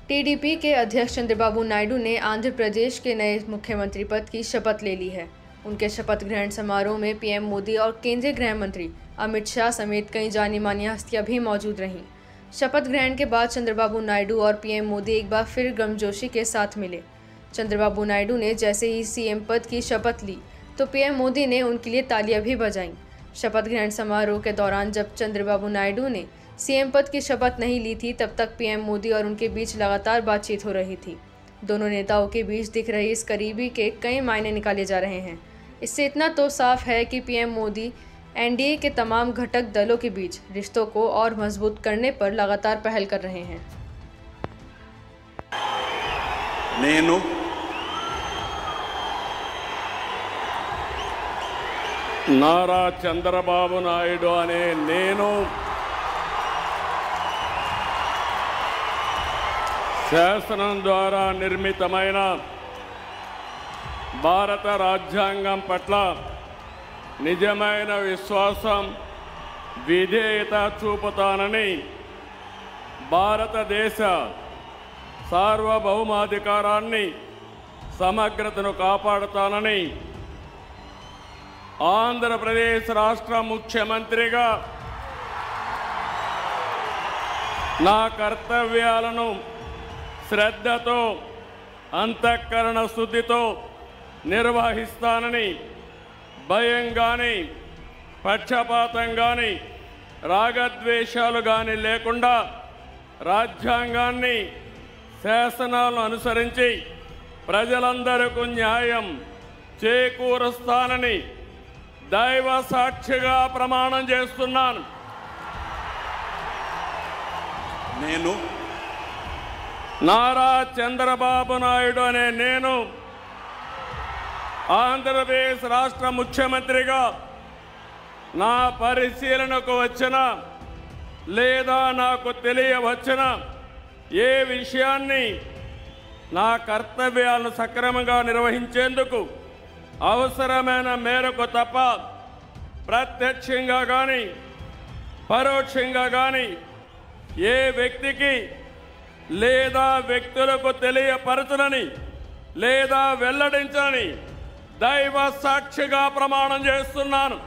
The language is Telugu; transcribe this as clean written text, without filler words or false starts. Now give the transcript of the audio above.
टीडीपी के अध्यक्ष चंद्रबाबू नायडू ने आंध्र प्रदेश के नए मुख्यमंत्री पद की शपथ ले ली है। उनके शपथ ग्रहण समारोह में पीएम मोदी और केंद्रीय गृह मंत्री अमित शाह समेत कई जानी मानी हस्तियां भी मौजूद रहीं। शपथ ग्रहण के बाद चंद्रबाबू नायडू और पीएम मोदी एक बार फिर गर्मजोशी के साथ मिले। चंद्रबाबू नायडू ने जैसे ही सीएम पद की शपथ ली तो पीएम मोदी ने उनके लिए तालियां भी बजाईं। शपथ ग्रहण समारोह के दौरान जब चंद्रबाबू नायडू ने सीएम पद की शपथ नहीं ली थी, तब तक पीएम मोदी और उनके बीच लगातार बातचीत हो रही थी। दोनों नेताओं के बीच दिख रही इस करीबी के कई मायने निकाले जा रहे हैं। इससे इतना तो साफ है कि पीएम मोदी एनडीए के तमाम घटक दलों के बीच रिश्तों को और मजबूत करने पर लगातार पहल कर रहे हैं। नारा चंद्रबाबु नायडू अने नेनु శాసనం ద్వారా నిర్మితమైన భారత రాజ్యాంగం పట్ల నిజమైన విశ్వాసం విధేయత చూపుతానని భారతదేశ సార్వభౌమాధికారాన్ని సమగ్రతను కాపాడుతానని ఆంధ్రప్రదేశ్ రాష్ట్ర ముఖ్యమంత్రిగా నా కర్తవ్యాలను శ్రద్ధతో అంతఃకరణ శుద్ధితో నిర్వహిస్తానని భయం గాని పక్షపాతం గాని రాగద్వేషాలు గాని లేకుండా రాజ్యాంగాన్ని శాసనాలను అనుసరించి ప్రజలందరికీ న్యాయం చేకూరుస్తానని దైవ సాక్షిగా ప్రమాణం చేస్తున్నాను। నేను నారా చంద్రబాబు నాయుడు అనే నేను ఆంధ్రప్రదేశ్ రాష్ట్ర ముఖ్యమంత్రిగా నా పరిశీలనకు వచ్చిన లేదా నాకు తెలియవచ్చిన ఏ విషయాన్ని నా కర్తవ్యాలను సక్రమంగా నిర్వహించేందుకు అవసరమైన మేరకు తప్ప ప్రత్యక్షంగా కానీ పరోక్షంగా కానీ ఏ వ్యక్తికి లేదా వ్యక్తులకు తెలియపరచనని లేదా వెల్లడించని దైవ సాక్షిగా ప్రమాణం చేస్తున్నాను।